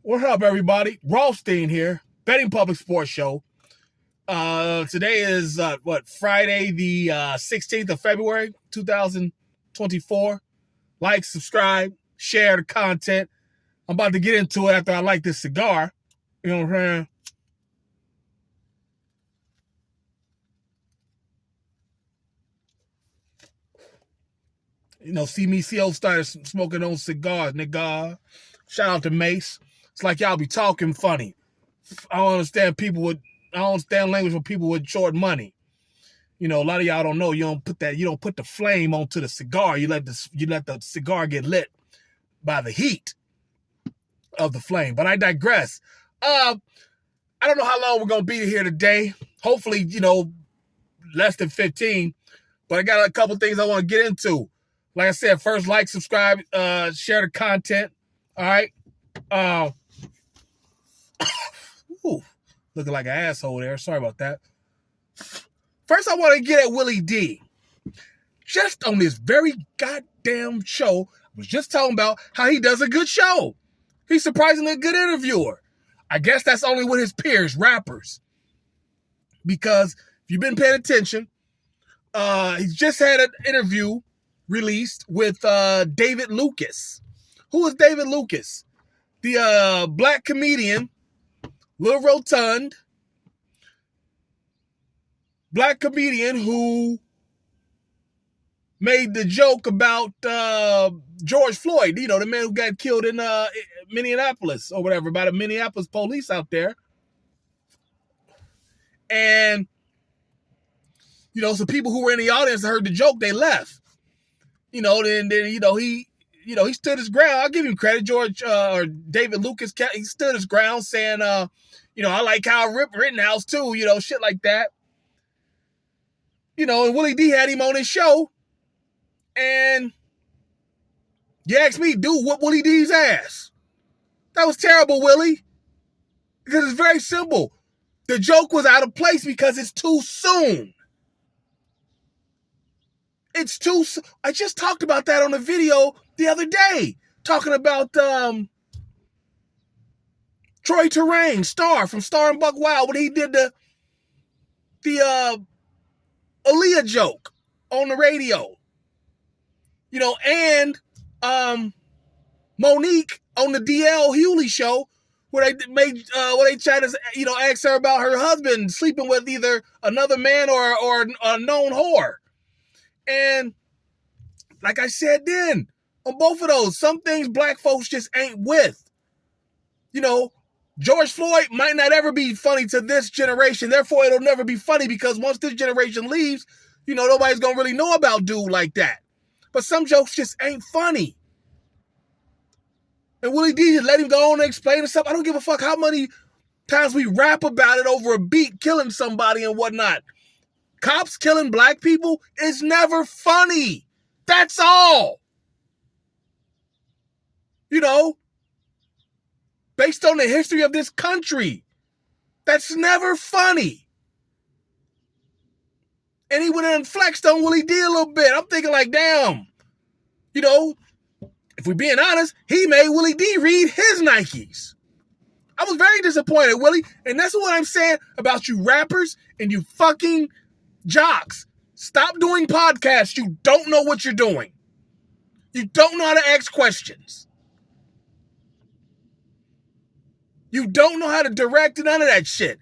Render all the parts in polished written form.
What's up, everybody? Rothstein here, Betting Public Sports Show. Today is, Friday the 16th of February, 2024. Like, subscribe, share the content. I'm about to get into it after I like this cigar. You know what I'm saying? CMCO started smoking those cigars, nigga. Shout out to Mace. It's like y'all be talking funny. I don't understand language with people with short money. A lot of y'all don't know. You don't put the flame onto the cigar. You let the cigar get lit by the heat of the flame. But I digress. I don't know how long we're gonna be here today. Hopefully, less than 15. But I got a couple things I want to get into. Like I said, first, like, subscribe, share the content. All right. Looking like an asshole there. Sorry about that. First, I want to get at Willie D. Just on this very goddamn show, I was just talking about how he does a good show. He's surprisingly a good interviewer. I guess that's only with his peers, rappers. Because if you've been paying attention, he's just had an interview released with David Lucas. Who is David Lucas? The black comedian, Lil Rotund, black comedian who made the joke about George Floyd, the man who got killed in Minneapolis or whatever, by the Minneapolis police out there. And, some people who were in the audience heard the joke, they left. Then he stood his ground. I'll give him credit. Or David Lucas, he stood his ground saying, I like Kyle Rittenhouse too, shit like that. And Willie D had him on his show. And you ask me, dude, whoop Willie D's ass. That was terrible, Willie. Because it's very simple. The joke was out of place because it's too soon. I just talked about that on a video the other day. Talking about Troy Terrain, Star from Star and Buck Wild, when he did the Aaliyah joke on the radio. And Monique on the DL Hewley show, where they tried to, ask her about her husband sleeping with either another man or a known whore. And like I said then, on both of those, some things black folks just ain't with. George Floyd might not ever be funny to this generation. Therefore, it'll never be funny because once this generation leaves, nobody's going to really know about dude like that. But some jokes just ain't funny. And Willie D just let him go on and explain himself. I don't give a fuck how many times we rap about it over a beat, killing somebody and whatnot. Cops killing black people is never funny. That's all. Based on the history of this country, that's never funny. And he went and flexed on Willie D a little bit. I'm thinking like, damn, if we're being honest, he made Willie D read his Nikes. I was very disappointed, Willie. And that's what I'm saying about you rappers and you fucking jocks. Stop doing podcasts. You don't know what you're doing. You don't know how to ask questions. You don't know how to direct and none of that shit.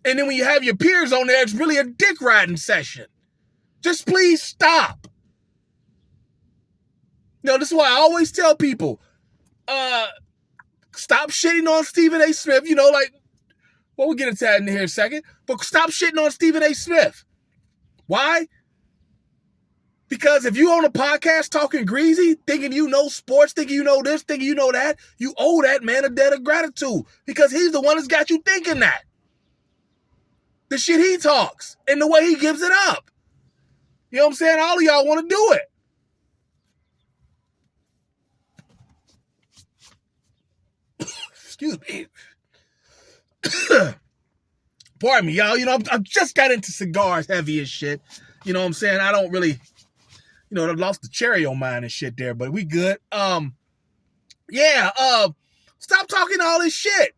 And then when you have your peers on there, it's really a dick riding session. Just please stop. This is why I always tell people, stop shitting on Stephen A. Smith. We'll get into that in here in a second. But stop shitting on Stephen A. Smith. Why? Because if you on a podcast talking greasy, thinking you know sports, thinking you know this, thinking you know that, you owe that man a debt of gratitude. Because he's the one that's got you thinking that. The shit he talks and the way he gives it up. You know what I'm saying? All of y'all want to do it. Excuse me. Pardon me, y'all. I just got into cigars heavy as shit. You know what I'm saying? I don't really, I lost the cherry on mine and shit there, but we good. Stop talking all this shit.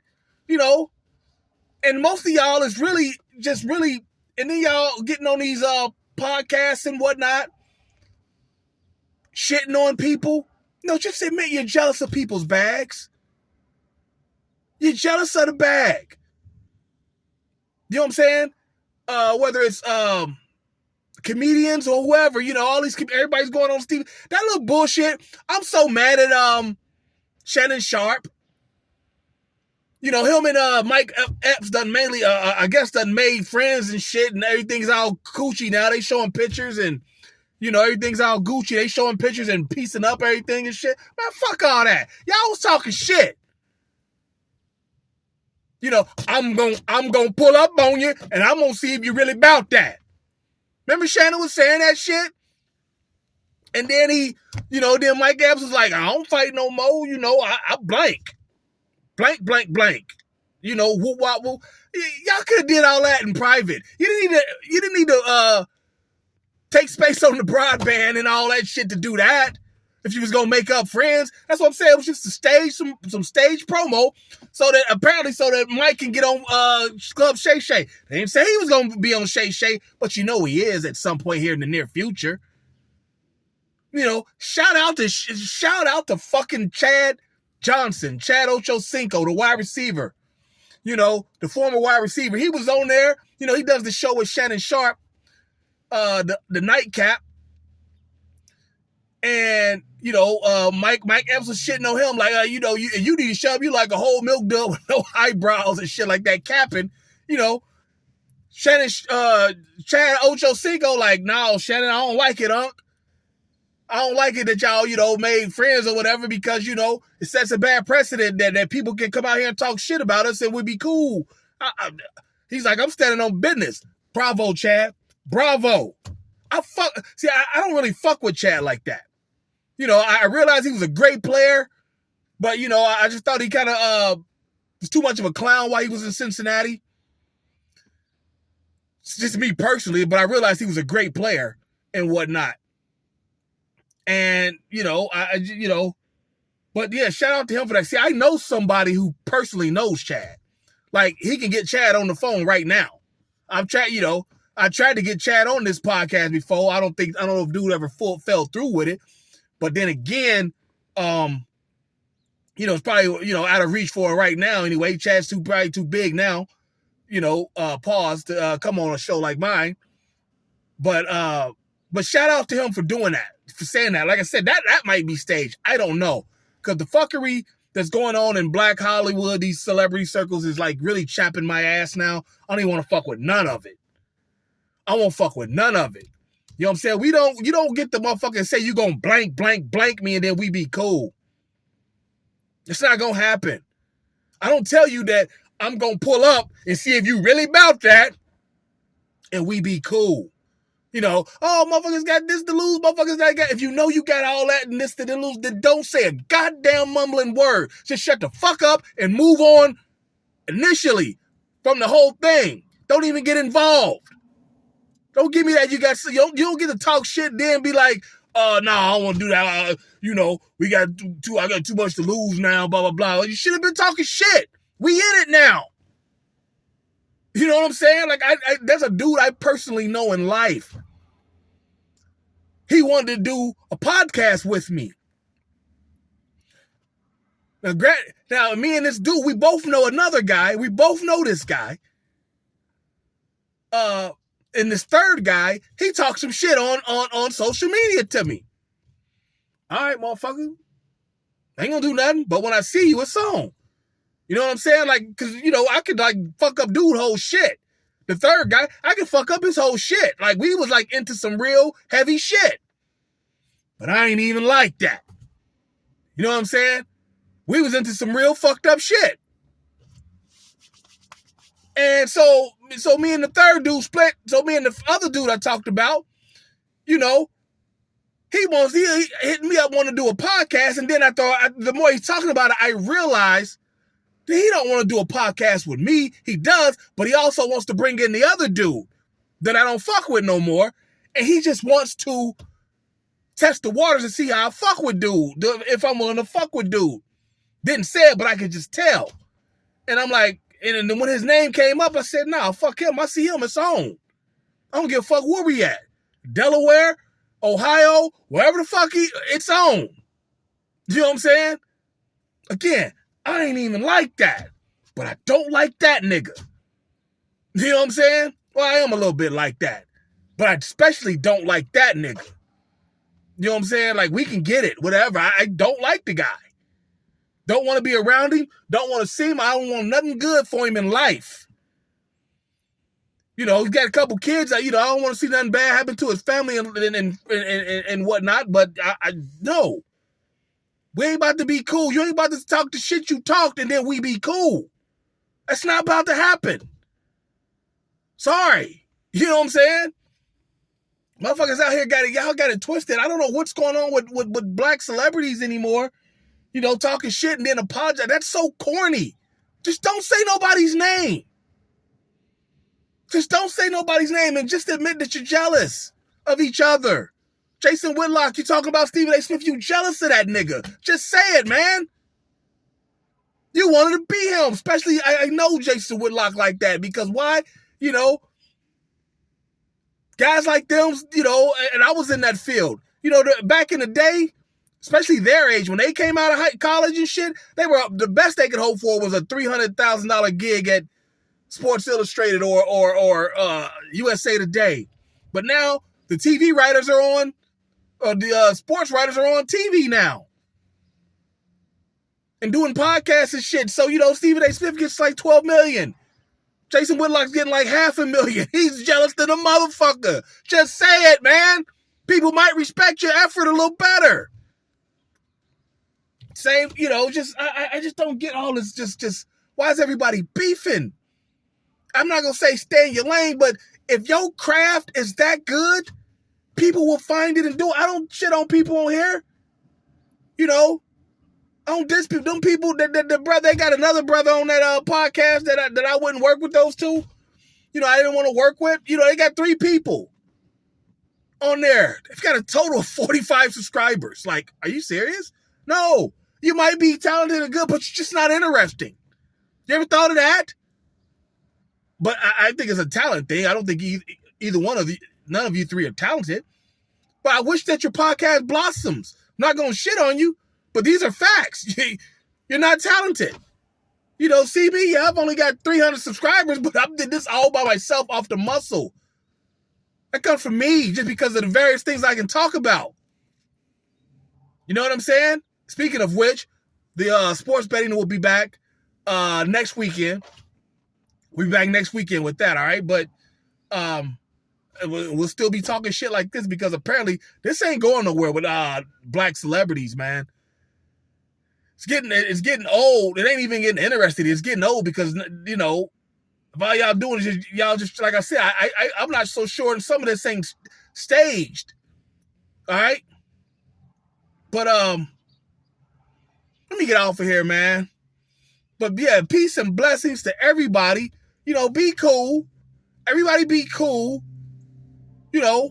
And most of y'all is really, and then y'all getting on these podcasts and whatnot, shitting on people. Just admit you're jealous of people's bags. You're jealous of the bag. You know what I'm saying? Whether it's comedians or whoever, all these everybody's going on TV. That little bullshit. I'm so mad at Shannon Sharp. Him and Mike Epps done mainly, I guess, done made friends and shit, and everything's all Gucci now. They showing pictures and, everything's all Gucci. They showing pictures and piecing up everything and shit. Man, fuck all that. Y'all was talking shit. I'm gonna pull up on you, and I'm gonna see if you really about that. Remember Shannon was saying that shit? And then then Mike Epps was like, I don't fight no more. I blank. Blank, blank, blank. Whoop, wop, whoop. Y'all could have did all that in private. You didn't need to take space on the broadband and all that shit to do that. If you was gonna make up friends, that's what I'm saying. It was just to stage some stage promo, so that Mike can get on Club Shay Shay. They didn't say he was gonna be on Shay Shay, but he is at some point here in the near future. Shout out to fucking Chad Johnson, Chad Ochocinco, the wide receiver. The former wide receiver. He was on there. He does the show with Shannon Sharp, the nightcap. And, Mike Epps was shitting on him like, you need to shove you like a whole milk dud with no eyebrows and shit like that, capping. Chad Ochocinco like, no, Shannon, I don't like it, Unc. I don't like it that y'all, made friends or whatever because, it sets a bad precedent that people can come out here and talk shit about us and we'd be cool. He's like, I'm standing on business. Bravo, Chad. Bravo. I don't really fuck with Chad like that. I realized he was a great player, but, I just thought he kind of was too much of a clown while he was in Cincinnati. It's just me personally, but I realized he was a great player and whatnot. And, but yeah, shout out to him for that. See, I know somebody who personally knows Chad. Like, he can get Chad on the phone right now. I tried to get Chad on this podcast before. I don't know if dude ever fell through with it. But then again, it's probably, out of reach for it right now. Anyway, Chad's probably too big now, pause to come on a show like mine. But shout out to him for doing that, for saying that. Like I said, that might be staged. I don't know. Because the fuckery that's going on in Black Hollywood, these celebrity circles, is like really chapping my ass now. I don't even want to fuck with none of it. I won't fuck with none of it. You know what I'm saying? You don't get the motherfucker and say you gonna blank, blank, blank me and then we be cool. It's not gonna happen. I don't tell you that I'm gonna pull up and see if you really about that and we be cool. Motherfuckers got this to lose, motherfuckers that got. If you know you got all that and this to lose, then don't say a goddamn mumbling word. Just shut the fuck up and move on initially from the whole thing. Don't even get involved. Don't give me that you don't get to talk shit then be like, I don't want to do that. I got too much to lose now, blah, blah, blah. You should have been talking shit. We in it now. You know what I'm saying? Like, there's a dude I personally know in life. He wanted to do a podcast with me. Now, me and this dude, we both know another guy. We both know this guy. And this third guy, he talks some shit on social media to me. All right, motherfucker. I ain't gonna do nothing, but when I see you, it's on. You know what I'm saying? Like, because, I could, like, fuck up dude whole shit. The third guy, I could fuck up his whole shit. Like, we was, like, into some real heavy shit. But I ain't even like that. You know what I'm saying? We was into some real fucked up shit. And so me and the third dude split. So me and the other dude I talked about, he hit me up wanting to do a podcast. And then the more he's talking about it, I realized that he don't want to do a podcast with me. He does, but he also wants to bring in the other dude that I don't fuck with no more. And he just wants to test the waters and see how I fuck with dude, if I'm willing to fuck with dude. Didn't say it, but I could just tell. And I'm like, and then when his name came up, I said, nah, fuck him. I see him, it's on. I don't give a fuck where we at. Delaware, Ohio, wherever the fuck it's on. You know what I'm saying? Again, I ain't even like that. But I don't like that nigga. You know what I'm saying? Well, I am a little bit like that. But I especially don't like that nigga. You know what I'm saying? Like, we can get it, whatever. I don't like the guy. Don't want to be around him. Don't want to see him. I don't want nothing good for him in life. You know, he's got a couple kids. I don't want to see nothing bad happen to his family and whatnot. But I no. We ain't about to be cool. You ain't about to talk the shit you talked and then we be cool. That's not about to happen. Sorry. You know what I'm saying? Motherfuckers out here y'all got it twisted. I don't know what's going on with black celebrities anymore. You know, talking shit and then apologize. That's so corny. Just don't say nobody's name. Just don't say nobody's name and just admit that you're jealous of each other. Jason Whitlock, you talking about Stephen A. Smith, you jealous of that nigga. Just say it, man. You wanted to be him. Especially, I know Jason Whitlock like that because why? You know, guys like them, you know, and I was in that field. You know, back in the day, especially their age, when they came out of college and shit, they were the best they could hope for was a $300,000 gig at Sports Illustrated or USA Today. But now the TV writers are on, or the sports writers are on TV now and doing podcasts and shit. So, you know, Stephen A. Smith gets like $12 million. Jason Whitlock's getting like $500,000. He's jealous than a motherfucker. Just say it, man. People might respect your effort a little better. Same, you know, just I just don't get all this. Just why is everybody beefing? I'm not gonna say stay in your lane, but if your craft is that good, people will find it and do it. I don't shit on people on here. You know, I don't diss people. Them people the brother, they got another brother on that podcast that I wouldn't work with those two. You know, I didn't want to work with. You know, they got 3 people on there. They've got a total of 45 subscribers. Like, are you serious? No. You might be talented and good, but you're just not interesting. You ever thought of that? But I think it's a talent thing. I don't think either one of you, none of you 3 are talented. But I wish that your podcast blossoms. I'm not going to shit on you, but these are facts. You're not talented. You know, see me? Yeah, I've only got 300 subscribers, but I did this all by myself off the muscle. That comes from me just because of the various things I can talk about. You know what I'm saying? Speaking of which, the sports betting will be back next weekend. We'll be back next weekend with that, all right? But we'll still be talking shit like this because apparently this ain't going nowhere with black celebrities, man. It's getting old. It ain't even getting interesting. It's getting old because, you know, if all y'all doing is y'all just, like I said, I'm not so sure in some of this ain't staged. All right? But let me get off of here, man. But yeah, peace and blessings to everybody. You know, be cool. Everybody be cool. You know,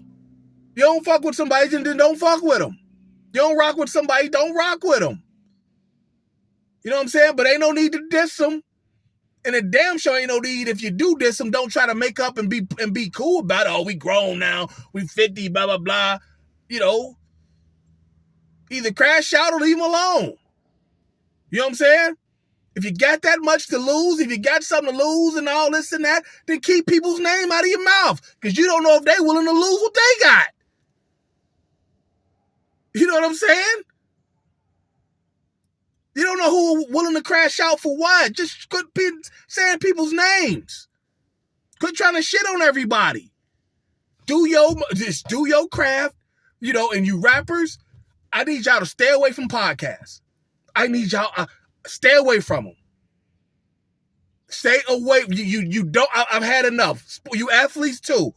you don't fuck with somebody, then don't fuck with them. You don't rock with somebody, don't rock with them. You know what I'm saying? But ain't no need to diss them. And it damn sure ain't no need if you do diss them, don't try to make up and be cool about it. Oh, we grown now. We 50, blah, blah, blah. You know, either crash out or leave them alone. You know what I'm saying? If you got that much to lose, if you got something to lose and all this and that, then keep people's name out of your mouth because you don't know if they're willing to lose what they got. You know what I'm saying? You don't know who willing to crash out for what. Just quit saying people's names. Quit trying to shit on everybody. Just do your craft, you know, and you rappers, I need y'all to stay away from podcasts. I need y'all stay away from them. Stay away. You don't. I've had enough. You athletes too.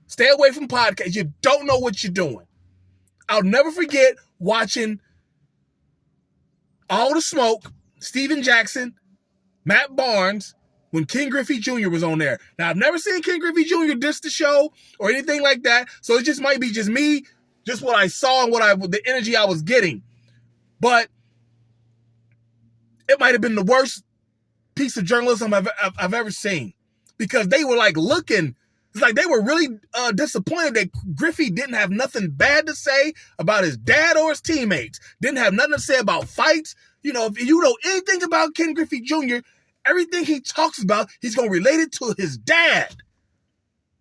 Stay away from podcasts. You don't know what you're doing. I'll never forget watching All the Smoke, Steven Jackson, Matt Barnes, when Ken Griffey Jr. was on there. Now, I've never seen Ken Griffey Jr. diss the show or anything like that, so it just might be just me, just what I saw and the energy I was getting. But it might have been the worst piece of journalism I've ever seen, because they were like looking, it's like they were really disappointed that Griffey didn't have nothing bad to say about his dad or his teammates, didn't have nothing to say about fights. You know, if you know anything about Ken Griffey Jr., everything he talks about, he's going to relate it to his dad,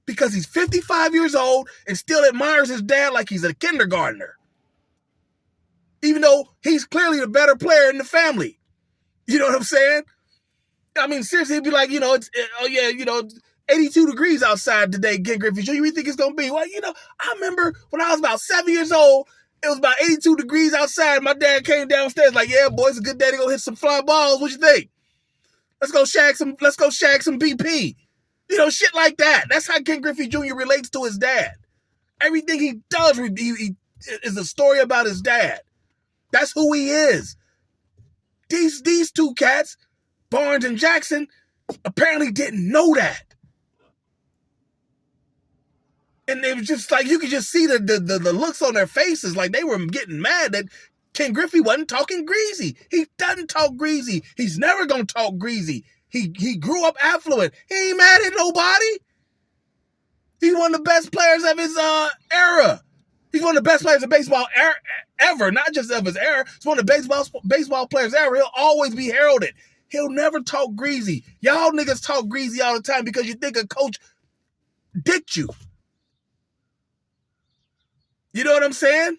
because he's 55 years old and still admires his dad like he's a kindergartner, even though he's clearly the better player in the family. You know what I'm saying? I mean, seriously, it'd be like, you know, it's 82 degrees outside today, Ken Griffey Jr. You think it's going to be? Well, you know, I remember when I was about 7 years old, it was about 82 degrees outside. My dad came downstairs like, yeah, boy, it's a good day to go hit some fly balls. What you think? Let's go shag some BP. You know, shit like that. That's how Ken Griffey Jr. relates to his dad. Everything he does he is a story about his dad. That's who he is. These two cats, Barnes and Jackson, apparently didn't know that. And it was just like, you could just see the looks on their faces, like they were getting mad that Ken Griffey wasn't talking greasy. He doesn't talk greasy. He's never going to talk greasy. He grew up affluent. He ain't mad at nobody. He's one of the best players of his era. He's one of the best players of baseball ever, not just of his era. He's one of the baseball players ever. He'll always be heralded. He'll never talk greasy. Y'all niggas talk greasy all the time because you think a coach dicked you. You know what I'm saying?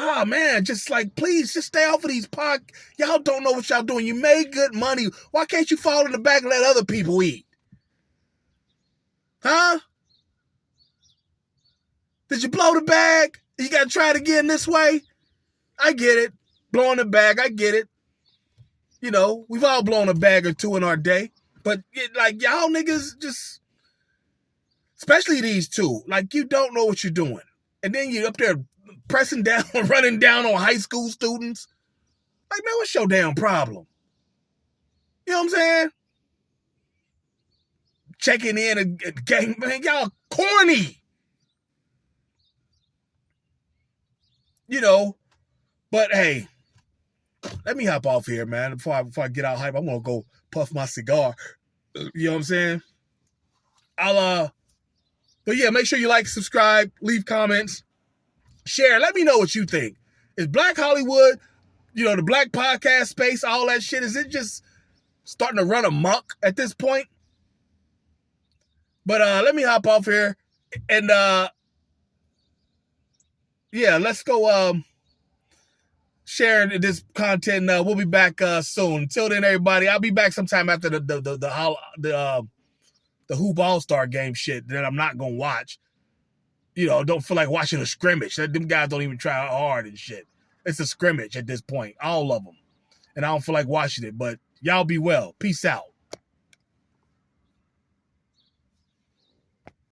Oh, man, just like, please, just stay off of these podcasts. Y'all don't know what y'all doing. You made good money. Why can't you fall in the back and let other people eat? Huh? Did you blow the bag? You got to try it again this way? I get it. Blowing the bag, I get it. You know, we've all blown a bag or two in our day. But, like, y'all niggas just, especially these two, like, you don't know what you're doing. And then you're up there pressing down, running down on high school students. Like, man, what's your damn problem? You know what I'm saying? Checking in a game, man, y'all corny. You know, but hey, let me hop off here, man. Before I get out hype, I'm gonna go puff my cigar. You know what I'm saying? But yeah, make sure you like, subscribe, leave comments, share. Let me know what you think. Is Black Hollywood, you know, the black podcast space, all that shit, is it just starting to run amok at this point? But let me hop off here and yeah, let's go share this content. We'll be back soon. Until then, everybody, I'll be back sometime after the Hoop All-Star game shit that I'm not gonna watch. You know, don't feel like watching a scrimmage. Them guys don't even try hard and shit. It's a scrimmage at this point, all of them. And I don't feel like watching it, but y'all be well. Peace out.